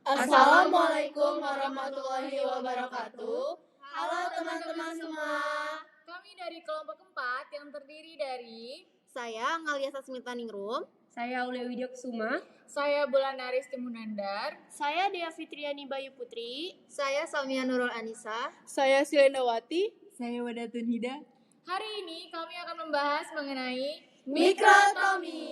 Assalamualaikum warahmatullahi wabarakatuh. Halo teman-teman semua. Kami dari kelompok 4 yang terdiri dari saya Ngalia Sasmita Ningrum, saya Aulia Widya Kusuma, saya Bulanaris Timunandar, saya Dea Fitriani Bayu Putri, saya Salmia Nurul Anissa, saya Silendawati, saya Wadatun Hida. Hari ini kami akan membahas mengenai mikrotomi.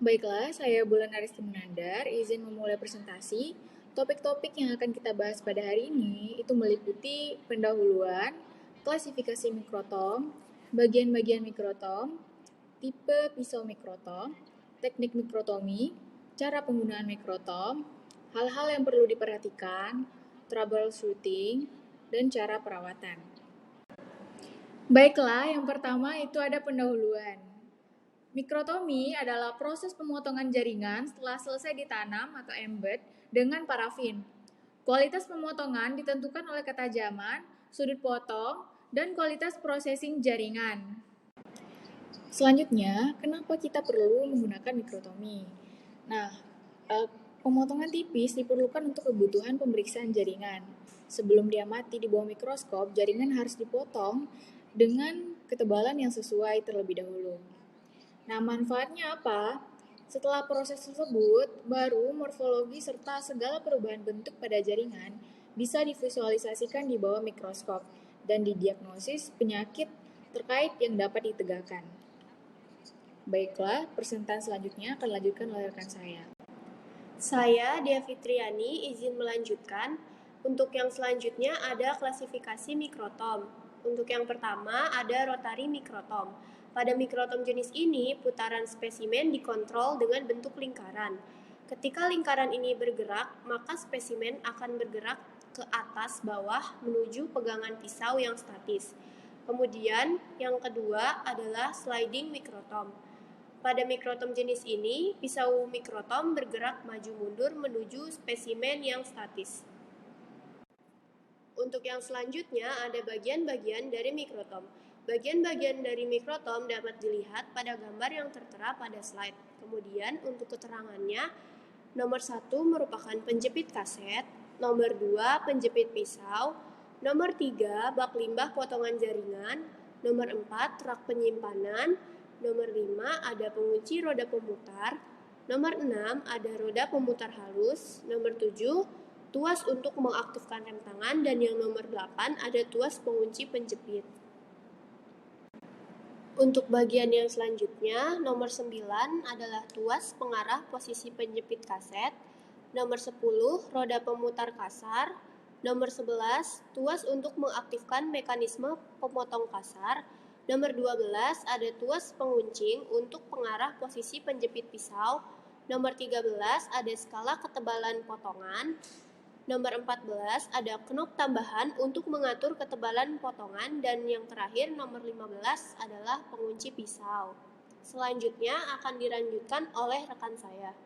Baiklah, saya Bulanaris Timunandar, izin memulai presentasi. Topik-topik yang akan kita bahas pada hari ini itu meliputi pendahuluan, klasifikasi mikrotom, bagian-bagian mikrotom, tipe pisau mikrotom, teknik mikrotomi, cara penggunaan mikrotom, hal-hal yang perlu diperhatikan, troubleshooting, dan cara perawatan. Baiklah, yang pertama itu ada pendahuluan. Mikrotomi adalah proses pemotongan jaringan setelah selesai ditanam atau embed dengan parafin. Kualitas pemotongan ditentukan oleh ketajaman, sudut potong, dan kualitas processing jaringan. Selanjutnya, kenapa kita perlu menggunakan mikrotomi? Nah, pemotongan tipis diperlukan untuk kebutuhan pemeriksaan jaringan. Sebelum diamati di bawah mikroskop, jaringan harus dipotong dengan ketebalan yang sesuai terlebih dahulu. Nah, manfaatnya apa? Setelah proses tersebut, baru morfologi serta segala perubahan bentuk pada jaringan bisa divisualisasikan di bawah mikroskop dan didiagnosis penyakit terkait yang dapat ditegakkan. Baiklah, presentasi selanjutnya akan dilanjutkan oleh rekan saya. Saya Dea Fitriani izin melanjutkan. Untuk yang selanjutnya ada klasifikasi mikrotom. Untuk yang pertama ada rotary mikrotom. Pada mikrotom jenis ini, putaran spesimen dikontrol dengan bentuk lingkaran. Ketika lingkaran ini bergerak, maka spesimen akan bergerak ke atas bawah menuju pegangan pisau yang statis. Kemudian, yang kedua adalah sliding mikrotom. Pada mikrotom jenis ini, pisau mikrotom bergerak maju mundur menuju spesimen yang statis. Untuk yang selanjutnya ada bagian-bagian dari mikrotom. Bagian-bagian dari mikrotom dapat dilihat pada gambar yang tertera pada slide. Kemudian untuk keterangannya, nomor 1 merupakan penjepit kaset, nomor 2 penjepit pisau, nomor 3 bak limbah potongan jaringan, nomor 4 rak penyimpanan, nomor 5 ada pengunci roda pemutar, nomor 6 ada roda pemutar halus, nomor 7 tuas untuk mengaktifkan rem tangan, dan yang nomor 8 ada tuas pengunci penjepit. Untuk bagian yang selanjutnya, nomor 9 adalah tuas pengarah posisi penjepit kaset, nomor 10 roda pemutar kasar, nomor 11 tuas untuk mengaktifkan mekanisme pemotong kasar, nomor 12 ada tuas penguncing untuk pengarah posisi penjepit pisau, nomor 13 ada skala ketebalan potongan, nomor 14 ada knop tambahan untuk mengatur ketebalan potongan, dan yang terakhir nomor 15 adalah pengunci pisau. Selanjutnya akan dilanjutkan oleh rekan saya.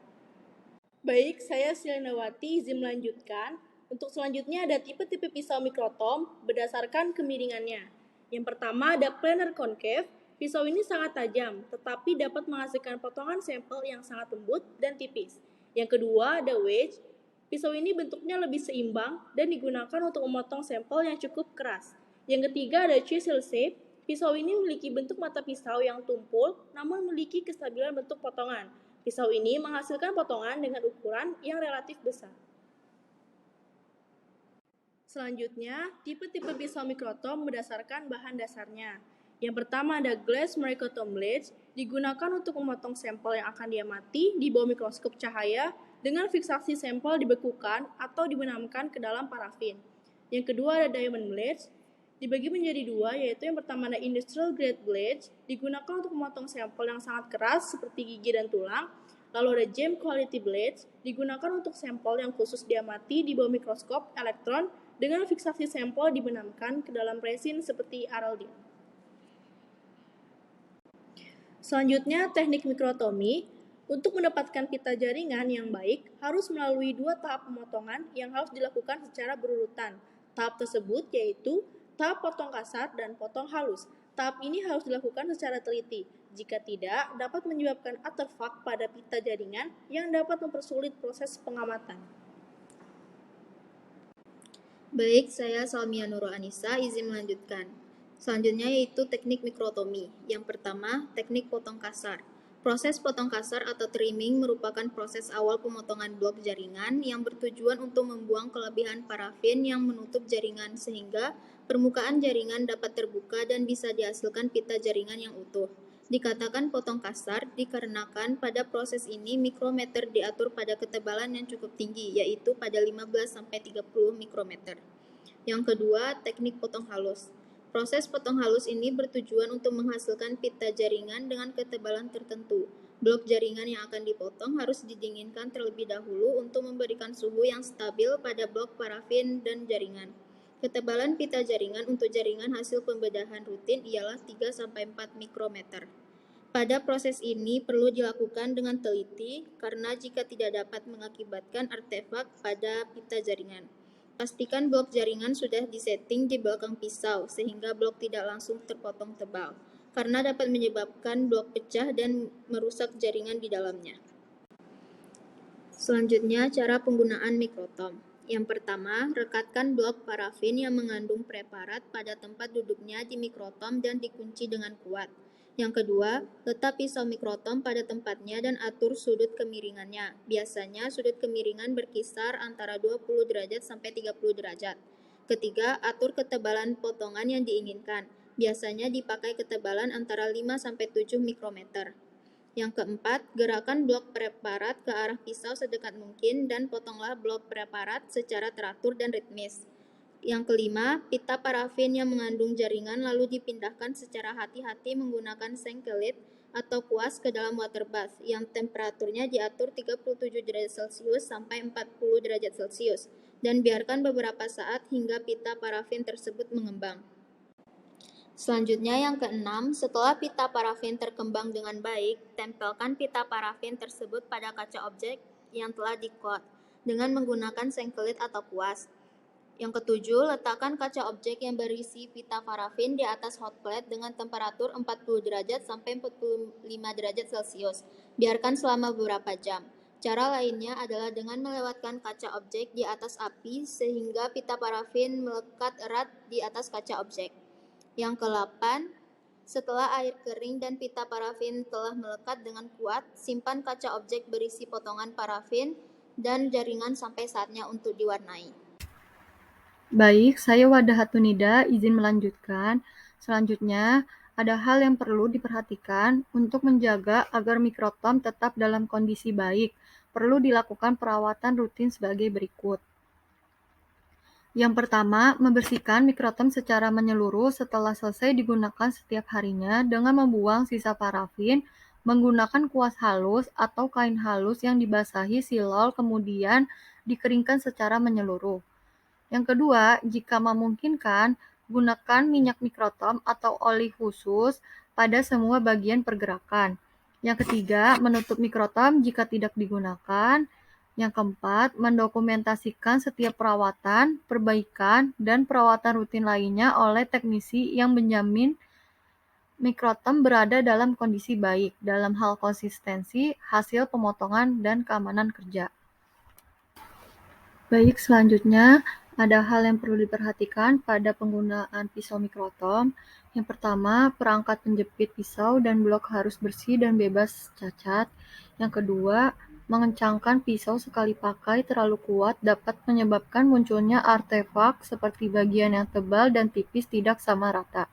Baik, saya Silendawati izin melanjutkan. Untuk selanjutnya ada tipe-tipe pisau mikrotom berdasarkan kemiringannya. Yang pertama ada planar concave. Pisau ini sangat tajam, tetapi dapat menghasilkan potongan sampel yang sangat lembut dan tipis. Yang kedua ada wedge. Pisau ini bentuknya lebih seimbang dan digunakan untuk memotong sampel yang cukup keras. Yang ketiga ada chisel shape. Pisau ini memiliki bentuk mata pisau yang tumpul namun memiliki kestabilan bentuk potongan. Pisau ini menghasilkan potongan dengan ukuran yang relatif besar. Selanjutnya, tipe-tipe pisau mikrotom berdasarkan bahan dasarnya. Yang pertama ada glass microtom blades, digunakan untuk memotong sampel yang akan diamati di bawah mikroskop cahaya dengan fiksasi sampel dibekukan atau dibenamkan ke dalam parafin. Yang kedua ada diamond blades, dibagi menjadi dua, yaitu yang pertama ada industrial grade blades, digunakan untuk memotong sampel yang sangat keras seperti gigi dan tulang. Lalu ada gem quality blades, digunakan untuk sampel yang khusus diamati di bawah mikroskop elektron dengan fiksasi sampel dibenamkan ke dalam resin seperti araldin. Selanjutnya teknik mikrotomi. Untuk mendapatkan pita jaringan yang baik, harus melalui 2 tahap pemotongan yang harus dilakukan secara berurutan. Tahap tersebut yaitu tahap potong kasar dan potong halus. Tahap ini harus dilakukan secara teliti. Jika tidak, dapat menyebabkan artefak pada pita jaringan yang dapat mempersulit proses pengamatan. Baik, saya Salmia Nurul Anissa, izin melanjutkan. Selanjutnya yaitu teknik mikrotomi. Yang pertama, teknik potong kasar. Proses potong kasar atau trimming merupakan proses awal pemotongan blok jaringan yang bertujuan untuk membuang kelebihan parafin yang menutup jaringan sehingga permukaan jaringan dapat terbuka dan bisa dihasilkan pita jaringan yang utuh. Dikatakan potong kasar dikarenakan pada proses ini mikrometer diatur pada ketebalan yang cukup tinggi, yaitu pada 15-30 mikrometer. Yang kedua, teknik potong halus. Proses potong halus ini bertujuan untuk menghasilkan pita jaringan dengan ketebalan tertentu. Blok jaringan yang akan dipotong harus didinginkan terlebih dahulu untuk memberikan suhu yang stabil pada blok parafin dan jaringan. Ketebalan pita jaringan untuk jaringan hasil pembedahan rutin ialah 3-4 mikrometer. Pada proses ini perlu dilakukan dengan teliti karena jika tidak dapat mengakibatkan artefak pada pita jaringan. Pastikan blok jaringan sudah disetting di belakang pisau sehingga blok tidak langsung terpotong tebal karena dapat menyebabkan blok pecah dan merusak jaringan di dalamnya. Selanjutnya, cara penggunaan mikrotom. Yang pertama, rekatkan blok parafin yang mengandung preparat pada tempat duduknya di mikrotom dan dikunci dengan kuat. Yang kedua, letak pisau mikrotom pada tempatnya dan atur sudut kemiringannya. Biasanya sudut kemiringan berkisar antara 20 derajat sampai 30 derajat. Ketiga, atur ketebalan potongan yang diinginkan. Biasanya dipakai ketebalan antara 5 sampai 7 mikrometer. Yang keempat, gerakan blok preparat ke arah pisau sedekat mungkin dan potonglah blok preparat secara teratur dan ritmis. Yang kelima, pita parafin yang mengandung jaringan lalu dipindahkan secara hati-hati menggunakan sengkelit atau kuas ke dalam water bath yang temperaturnya diatur 37 derajat Celcius sampai 40 derajat Celcius dan biarkan beberapa saat hingga pita parafin tersebut mengembang. Selanjutnya yang keenam, setelah pita parafin terkembang dengan baik, tempelkan pita parafin tersebut pada kaca objek yang telah di-coat dengan menggunakan sengkelit atau kuas. Yang ketujuh, letakkan kaca objek yang berisi pita parafin di atas hot plate dengan temperatur 40 derajat sampai 45 derajat Celcius. Biarkan selama beberapa jam. Cara lainnya adalah dengan melewatkan kaca objek di atas api sehingga pita parafin melekat erat di atas kaca objek. Yang ke-8, setelah air kering dan pita parafin telah melekat dengan kuat, simpan kaca objek berisi potongan parafin dan jaringan sampai saatnya untuk diwarnai. Baik, saya Wadah Hatunida, izin melanjutkan. Selanjutnya, ada hal yang perlu diperhatikan untuk menjaga agar mikrotom tetap dalam kondisi baik. Perlu dilakukan perawatan rutin sebagai berikut. Yang pertama, membersihkan mikrotom secara menyeluruh setelah selesai digunakan setiap harinya dengan membuang sisa parafin, menggunakan kuas halus atau kain halus yang dibasahi silol kemudian dikeringkan secara menyeluruh. Yang kedua, jika memungkinkan, gunakan minyak mikrotom atau oli khusus pada semua bagian pergerakan. Yang ketiga, menutup mikrotom jika tidak digunakan. Yang keempat, mendokumentasikan setiap perawatan, perbaikan, dan perawatan rutin lainnya oleh teknisi yang menjamin mikrotom berada dalam kondisi baik dalam hal konsistensi, hasil pemotongan, dan keamanan kerja. Baik, selanjutnya ada hal yang perlu diperhatikan pada penggunaan pisau mikrotom. Yang pertama, perangkat penjepit pisau dan blok harus bersih dan bebas cacat. Yang kedua, mengencangkan pisau sekali pakai terlalu kuat dapat menyebabkan munculnya artefak seperti bagian yang tebal dan tipis tidak sama rata.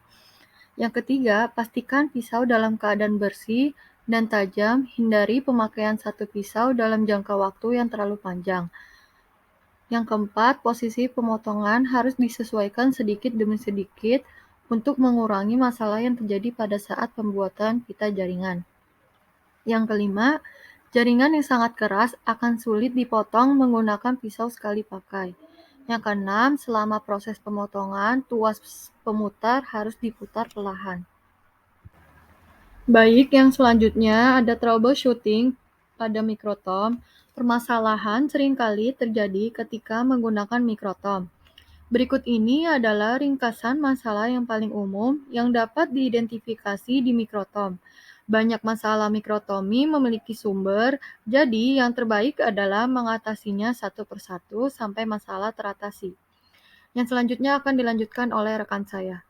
Yang ketiga, pastikan pisau dalam keadaan bersih dan tajam, hindari pemakaian satu pisau dalam jangka waktu yang terlalu panjang. Yang keempat, posisi pemotongan harus disesuaikan sedikit demi sedikit untuk mengurangi masalah yang terjadi pada saat pembuatan pita jaringan. Yang kelima, jaringan yang sangat keras akan sulit dipotong menggunakan pisau sekali pakai. Yang keenam, selama proses pemotongan, tuas pemutar harus diputar perlahan. Baik, yang selanjutnya ada troubleshooting pada mikrotom. Permasalahan seringkali terjadi ketika menggunakan mikrotom. Berikut ini adalah ringkasan masalah yang paling umum yang dapat diidentifikasi di mikrotom. Banyak masalah mikrotomi memiliki sumber, jadi yang terbaik adalah mengatasinya satu persatu sampai masalah teratasi. Yang selanjutnya akan dilanjutkan oleh rekan saya.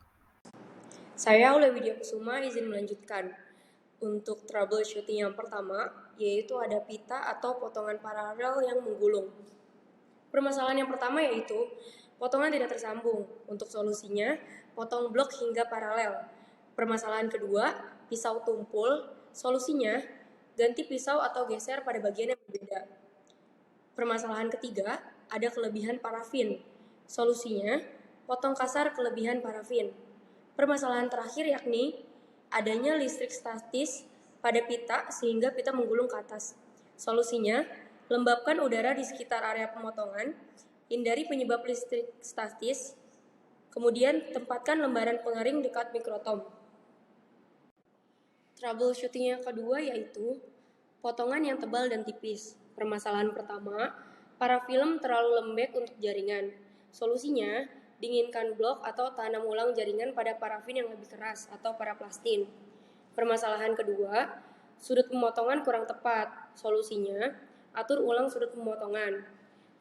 Saya Aulia Widya Kusuma izin melanjutkan. Untuk troubleshooting yang pertama, yaitu ada pita atau potongan paralel yang menggulung. Permasalahan yang pertama yaitu potongan tidak tersambung. Untuk solusinya, potong blok hingga paralel. Permasalahan kedua, pisau tumpul. Solusinya, ganti pisau atau geser pada bagian yang berbeda. Permasalahan ketiga, ada kelebihan parafin. Solusinya, potong kasar kelebihan parafin. Permasalahan terakhir yakni adanya listrik statis pada pita sehingga pita menggulung ke atas. Solusinya, lembabkan udara di sekitar area pemotongan, hindari penyebab listrik statis, kemudian tempatkan lembaran pengaring dekat mikrotom. Troubleshooting yang kedua yaitu potongan yang tebal dan tipis. Permasalahan pertama, parafilm terlalu lembek untuk jaringan. Solusinya, dinginkan blok atau tanam ulang jaringan pada parafin yang lebih keras atau paraplastin. Permasalahan kedua, sudut pemotongan kurang tepat. Solusinya, atur ulang sudut pemotongan.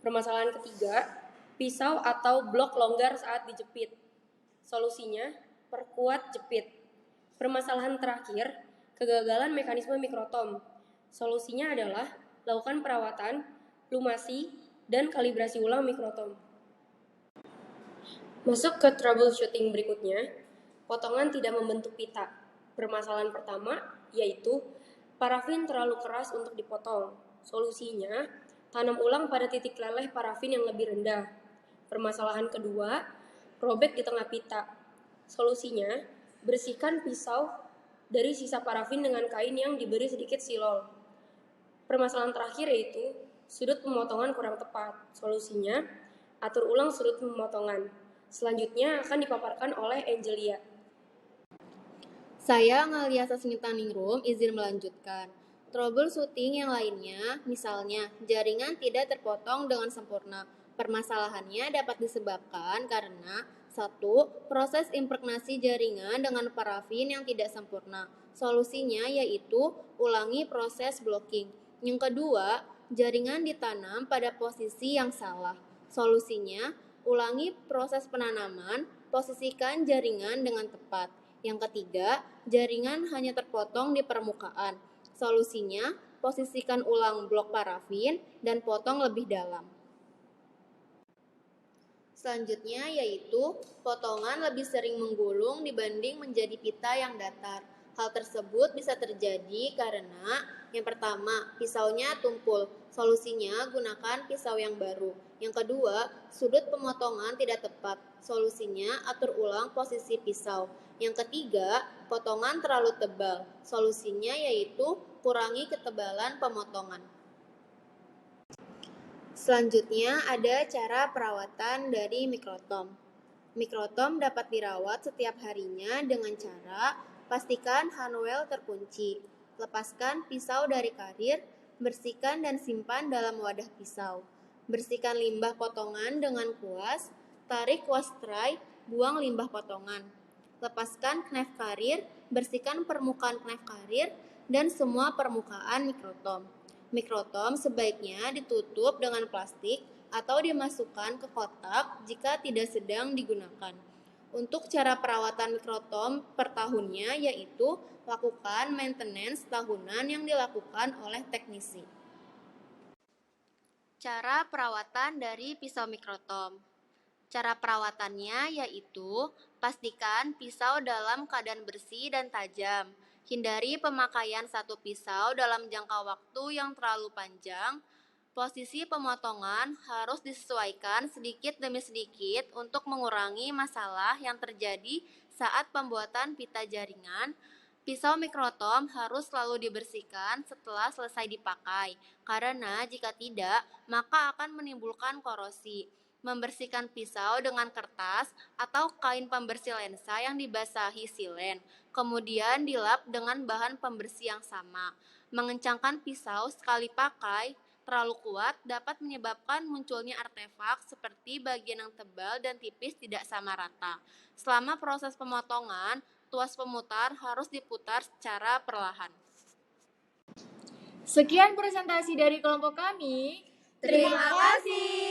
Permasalahan ketiga, pisau atau blok longgar saat dijepit. Solusinya, perkuat jepit. Permasalahan terakhir, kegagalan mekanisme mikrotom. Solusinya adalah lakukan perawatan, lumasi, dan kalibrasi ulang mikrotom. Masuk ke troubleshooting berikutnya, potongan tidak membentuk pita. Permasalahan pertama yaitu parafin terlalu keras untuk dipotong. Solusinya, tanam ulang pada titik leleh parafin yang lebih rendah. Permasalahan kedua, robek di tengah pita. Solusinya, bersihkan pisau dari sisa parafin dengan kain yang diberi sedikit silol. Permasalahan terakhir yaitu sudut pemotongan kurang tepat. Solusinya, atur ulang sudut pemotongan. Selanjutnya akan dipaparkan oleh Angelia. Saya Ngalia Sasmitaniningrum izin melanjutkan. Troubleshooting yang lainnya, misalnya jaringan tidak terpotong dengan sempurna. Permasalahannya dapat disebabkan karena 1. Proses impregnasi jaringan dengan parafin yang tidak sempurna. Solusinya yaitu ulangi proses blocking. Yang kedua, jaringan ditanam pada posisi yang salah. Solusinya, ulangi proses penanaman, posisikan jaringan dengan tepat. Yang ketiga, jaringan hanya terpotong di permukaan. Solusinya, posisikan ulang blok parafin dan potong lebih dalam. Selanjutnya yaitu potongan lebih sering menggulung dibanding menjadi pita yang datar. Hal tersebut bisa terjadi karena yang pertama, pisaunya tumpul. Solusinya gunakan pisau yang baru. Yang kedua, sudut pemotongan tidak tepat. Solusinya atur ulang posisi pisau. Yang ketiga, potongan terlalu tebal. Solusinya yaitu kurangi ketebalan pemotongan. Selanjutnya ada cara perawatan dari mikrotom. Mikrotom dapat dirawat setiap harinya dengan cara pastikan handwell terkunci, lepaskan pisau dari karir, bersihkan dan simpan dalam wadah pisau. Bersihkan limbah potongan dengan kuas, tarik kuas tray, buang limbah potongan. Lepaskan knife karir, bersihkan permukaan knife karir dan semua permukaan mikrotom. Mikrotom sebaiknya ditutup dengan plastik atau dimasukkan ke kotak jika tidak sedang digunakan. Untuk cara perawatan mikrotom per tahunnya yaitu lakukan maintenance tahunan yang dilakukan oleh teknisi. Cara perawatan dari pisau mikrotom. Cara perawatannya yaitu pastikan pisau dalam keadaan bersih dan tajam. Hindari pemakaian satu pisau dalam jangka waktu yang terlalu panjang. Posisi pemotongan harus disesuaikan sedikit demi sedikit untuk mengurangi masalah yang terjadi saat pembuatan pita jaringan. Pisau mikrotom harus selalu dibersihkan setelah selesai dipakai, karena jika tidak, maka akan menimbulkan korosi. Membersihkan pisau dengan kertas atau kain pembersih lensa yang dibasahi silen, kemudian dilap dengan bahan pembersih yang sama. Mengencangkan pisau sekali pakai terlalu kuat dapat menyebabkan munculnya artefak seperti bagian yang tebal dan tipis tidak sama rata. Selama proses pemotongan, tuas pemutar harus diputar secara perlahan. Sekian presentasi dari kelompok kami. Terima kasih.